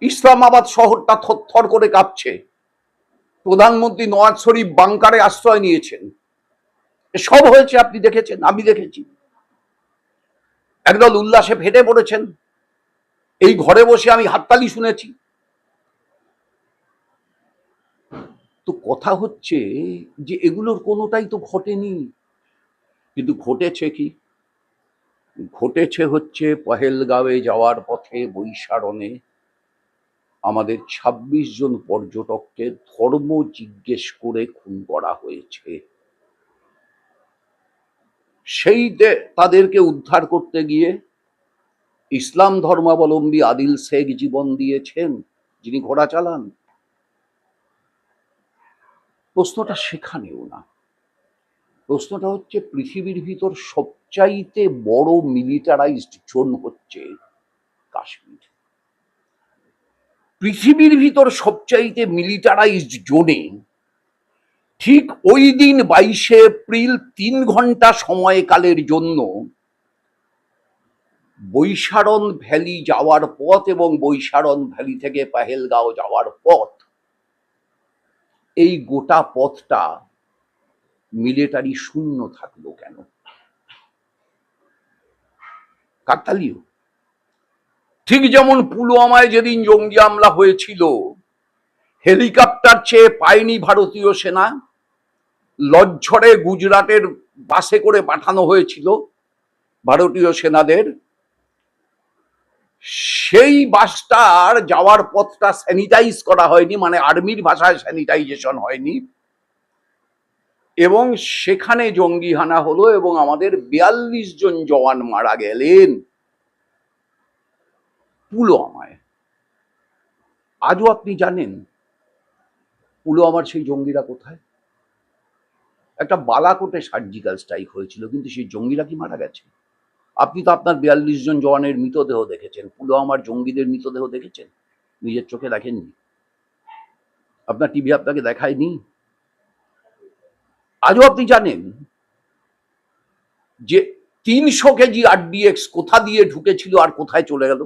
ইসলামাবাদ শহরটা থরথর করে কাঁপছে। প্রধানমন্ত্রী নওয়াজ শরীফ বাংকারে আশ্রয় নিয়েছেন। সব হয়েছে, আপনি দেখেছেন, আমি দেখেছি। একদল উল্লাসে ফেটে পড়েছেন। এই ঘরে বসে আমি হাততালি শুনেছি। তো কথা হচ্ছে যে এগুলোর কোনোটাই তো ঘটেনি, কিন্তু ঘটেছে কি? ঘটেছে হচ্ছে পহেলগাঁওয়ে যাওয়ার পথে বৈশারণে আমাদের ২৬ জন পর্যটককে ধর্ম জিজ্ঞেস করে খুন করা হয়েছে। সেই তাদেরকে উদ্ধার করতে গিয়ে ইসলাম ধর্মাবলম্বী আদিল শেখ জীবন দিয়েছেন, যিনি ঘোড়া চালান। প্রশ্নটা সেখানেও না। প্রশ্নটা হচ্ছে পৃথিবীর ভিতর সবচাইতে বড় মিলিটারাইজড জোন হচ্ছে কাশ্মীর। পৃথিবীর ভিতর সবচাইতে মিলিটারাইজড জোনে ঠিক ওই দিন ২২শে এপ্রিল ৩ ঘন্টা সময়কালের জন্য বৈশারণ ভ্যালি যাওয়ার পথ এবং বৈশারণ ভ্যালি থেকে পহেলগাঁও যাওয়ার পথ, এই গোটা পথটা মিলিটারি শূন্য থাকলো কেন? কাকতালীয়। ঠিক যেমন পুলওয়ামায় যেদিন জঙ্গি হামলা হয়েছিল, হেলিকপ্টার চেয়ে পায়নি ভারতীয় সেনা, লজ্জরে গুজরাটের বাসে করে পাঠানো হয়েছিল ভারতীয় সেনাদের। সেই বাসটার যাওয়ার পথটা স্যানিটাইজ করা হয়নি, মানে আর্মির ভাষায় স্যানিটাইজেশন হয়নি, এবং সেখানে জঙ্গি হানা হলো এবং আমাদের ৪২ জন জওয়ান মারা গেলেন পুলওয়ামায়। আজও আপনি জানেন পুলওয়ামার সেই জঙ্গিরা কোথায়? একটা বালাকোটে সার্জিক্যাল স্ট্রাইক হয়েছিল, কিন্তু সেই জঙ্গিরা কি মারা গেছে? আপনি তো আপনার ৪২ জন জওয়ানের মৃতদেহ দেখেছেন, পুলওয়ামার জঙ্গিদের মৃতদেহ দেখেছেন? নিজের চোখে দেখেননি? আপনার টিভি আপনাকে দেখায়নি? আজও আপনি জানেন যে ৩০০ কেজি RDX কোথা দিয়ে ঢুকেছিল আর কোথায় চলে গেল?